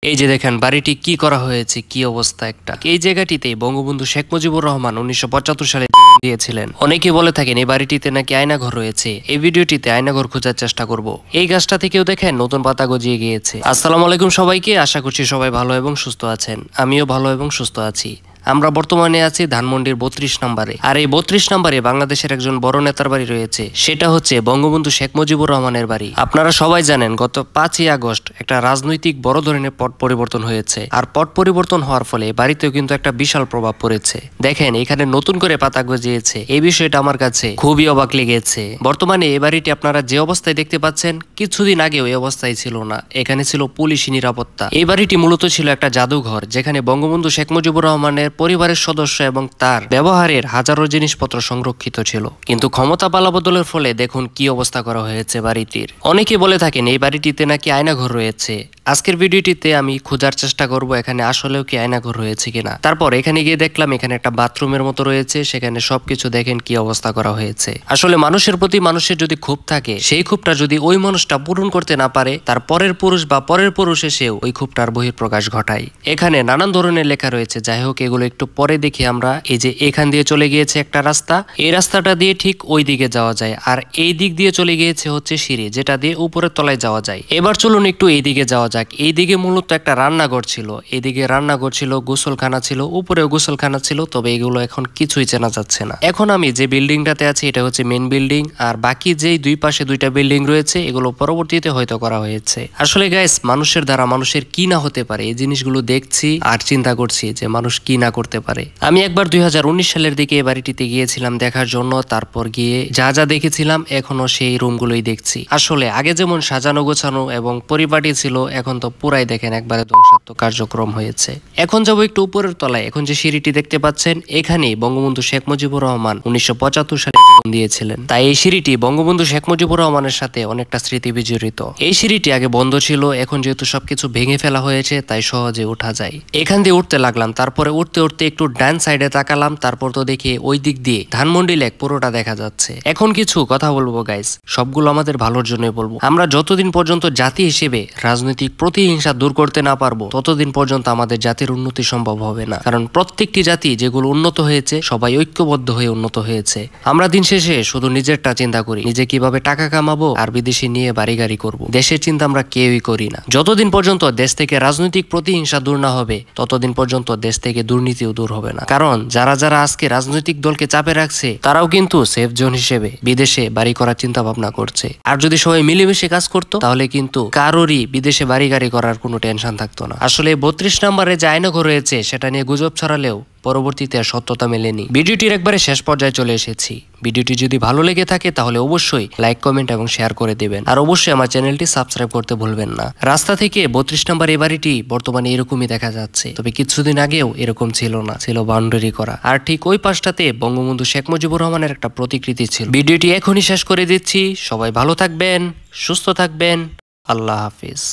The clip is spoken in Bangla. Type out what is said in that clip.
এই যে দেখেন বাড়িটি কি করা হয়েছে, কি অবস্থা একটা। এই জায়গাটিতে বঙ্গবন্ধু শেখ মুজিবুর রহমান 1975 সালে দিয়েছিলেন। অনেকে বলে থাকেন এই বাড়িটিতে নাকি আয়নাঘর রয়েছে। এই ভিডিওটিতে আয়নাঘর খোঁজার চেষ্টা করব। এই গাছটা থেকেও দেখেন নতুন পাতা গজিয়ে গিয়েছে। আসসালামু আলাইকুম সবাইকে, আশা করছি সবাই ভালো এবং সুস্থ আছেন। আমিও ভালো এবং সুস্থ আছি। আমরা বর্তমানে আছি ধানমন্ডির 32 নম্বরে। আর এই 32 নম্বরে বাংলাদেশের একজন বড় নেতার বাড়ি রয়েছে, সেটা হচ্ছে বঙ্গবন্ধু শেখ মুজিবুর রহমানের বাড়ি। আপনারা সবাই জানেন গত 5ই আগস্ট একটা রাজনৈতিক বড় ধরনের পট পরিবর্তন হয়েছে। আর পট পরিবর্তন হওয়ার ফলে বাড়িতেও কিন্তু একটা বিশাল প্রভাব পড়েছে। দেখেন এখানে নতুন করে পাতা গজিয়েছে। এই বিষয়টা আমার কাছে খুবই অবাক লেগেছে। বর্তমানে এই বাড়িটি আপনারা যে অবস্থায় দেখতে পাচ্ছেন, কিছুদিন আগেও এই অবস্থায় ছিল না। এখানে ছিল পুলিশি নিরাপত্তা। এই বাড়িটি মূলত ছিল একটা জাদুঘর, যেখানে বঙ্গবন্ধু শেখ মুজিবুর রহমানের পরিবারের সদস্য এবং তার ব্যবহারের হাজারো জিনিসপত্র সংরক্ষিত ছিল। কিন্তু ক্ষমতা পালাবদলের ফলে দেখুন কি অবস্থা করা হয়েছে বাড়িটির। অনেকে বলে থাকেন এই বাড়িটিতে নাকি আয়নাঘর রয়েছে। আজকের ভিডিওটিতে আমি খোঁজার চেষ্টা করব এখানে আসলেও কি আয়নাঘর রয়েছে কিনা। তারপর এখানে গিয়ে দেখলাম এখানে একটা বাথরুমের মতো রয়েছে, সেখানে সবকিছু দেখেন কি অবস্থা করা হয়েছে। আসলে মানুষের প্রতি মানুষের যদি ক্ষোভ থাকে, সেই ক্ষোভটা যদি ওই মানুষটা পূরণ করতে না পারে, তার পরের পুরুষ বা পরের পুরুষ এসেও ওই ক্ষোভটার বহিঃপ্রকাশ ঘটায়। এখানে নানান ধরনের লেখা রয়েছে। যাই হোক, এগুলো একটু পরে দেখি আমরা। এই যে এখান দিয়ে চলে গিয়েছে একটা রাস্তা, এই রাস্তাটা দিয়ে ঠিক ওই দিকে যাওয়া যায়। আর এই দিক দিয়ে চলে গিয়েছে হচ্ছে সিঁড়ি, যেটা দিয়ে উপরের তলায় যাওয়া যায়। এবার চলুন একটু এই দিকে যাওয়া যাক। এই দিকে মূলত একটা রান্নাঘর ছিল, এইদিকে রান্নাঘর ছিল, গোসলখানা ছিল, উপরেও গোসলখানা ছিল। তবে এগুলো এখন কিছুই চেনা যাচ্ছে না। এখন আমি যে বিল্ডিংটাতে আছি এটা হচ্ছে মেন বিল্ডিং, আর বাকি যেই দুই পাশে দুইটা বিল্ডিং রয়েছে এগুলো পরবর্তীতে হয়তো করা হয়েছে। আসলে গাইস, মানুষের দ্বারা মানুষের কি না হতে পারে, এই জিনিসগুলো দেখছি আর চিন্তা করছি যে মানুষ কি না করতে পারে। আমি একবার 2019 সালের দিকে এই বাড়িটিতে গিয়েছিলাম দেখার জন্য। তারপর গিয়ে যা যা দেখেছিলাম এখনো সেই রুমগুলোই দেখছি। আসলে আগে যেমন সাজানো গোছানো এবং পরিপাটি ছিল, এখন তো পুরাই দেখেন একবারে ধ্বংসাত্মক কার্যক্রম হয়েছে। এখন যাবো একটু উপরের তলায়। এখন যে সিঁড়িটি দেখতে পাচ্ছেন, এখানেই বঙ্গবন্ধু শেখ মুজিবুর রহমান 1975 সালে জীবন দিয়েছিলেন। তাই এই সিঁড়িটি বঙ্গবন্ধু শেখ মুজিবুর রহমানের সাথে অনেকটা স্মৃতি বিজড়িত। এই সিঁড়িটি আগে বন্ধ ছিল, এখন যেহেতু সবকিছু ভেঙে ফেলা হয়েছে তাই সহজে ওঠা যায়। এখান দিয়ে উঠতে লাগলাম। তারপরে উঠতে উঠতে একটু ডান সাইডে তাকালাম। তারপর তো দেখি ওই দিক দিয়ে ধানমন্ডি লেক পুরোটা দেখা যাচ্ছে। এখন কিছু কথা বলবো গাইস, সবগুলো আমাদের ভালোর জন্যই বলবো। আমরা যতদিন পর্যন্ত জাতি হিসেবে রাজনৈতিক প্রতিহিংসা দূর করতে না পারবো, ততদিন পর্যন্ত আমাদের জাতির উন্নতি সম্ভব হবে না। কারণ প্রত্যেকটি জাতি যেগুলো উন্নত হয়েছে, সবাই ঐক্যবদ্ধ হয়ে উন্নত হয়েছে। আমরা দিন শেষে শুধু নিজেরটা চিন্তা করি, নিজে কিভাবে টাকা কামাবো আর বিদেশি নিয়ে বাড়ি গাড়ি করবো। দেশের চিন্তা আমরা কেউই করি না। যতদিন পর্যন্ত দেশ থেকে রাজনৈতিক প্রতিহিংসা দূর না হবে, ততদিন পর্যন্ত দেশ থেকে দুর্নীতিও দূর হবে না। কারণ যারা যারা আজকে রাজনৈতিক দলকে চাপে রাখছে, তারাও কিন্তু সেফ জোন হিসেবে বিদেশে বাড়ি করার চিন্তা ভাবনা করছে। আর যদি সবাই মিলেমিশে কাজ করতো, তাহলে কিন্তু কারোরই বিদেশে বাড়ি গাড়ি করার কোনো টেনশন থাকতো না। আসলে 32 নম্বরে যে আয়নাঘর রয়েছে, সেটা নিয়ে গুজব ছড়ালেও পরবর্তীতে আর সত্যতা মেলেনি। ভিডিওটির একবারে শেষ পর্যায়ে চলে এসেছি। ভিডিওটি যদি ভালো লেগে থাকে তাহলে অবশ্যই লাইক, কমেন্ট এবং শেয়ার করে দেবেন। আর অবশ্যই আমার চ্যানেলটি সাবস্ক্রাইব করতে ভুলবেন না। রাস্তা থেকে 32 নম্বর এই বাড়িটি বর্তমানে এরকমই দেখা যাচ্ছে, তবে কিছুদিন আগেও এরকম ছিল না, ছিল বাউন্ডারি করা। আর ঠিক ওই পাশটাতে বঙ্গবন্ধু শেখ মুজিবুর রহমানের একটা প্রতিকৃতি ছিল। ভিডিওটি এখনই শেষ করে দিচ্ছি। সবাই ভালো থাকবেন, সুস্থ থাকবেন। আল্লাহ হাফিজ।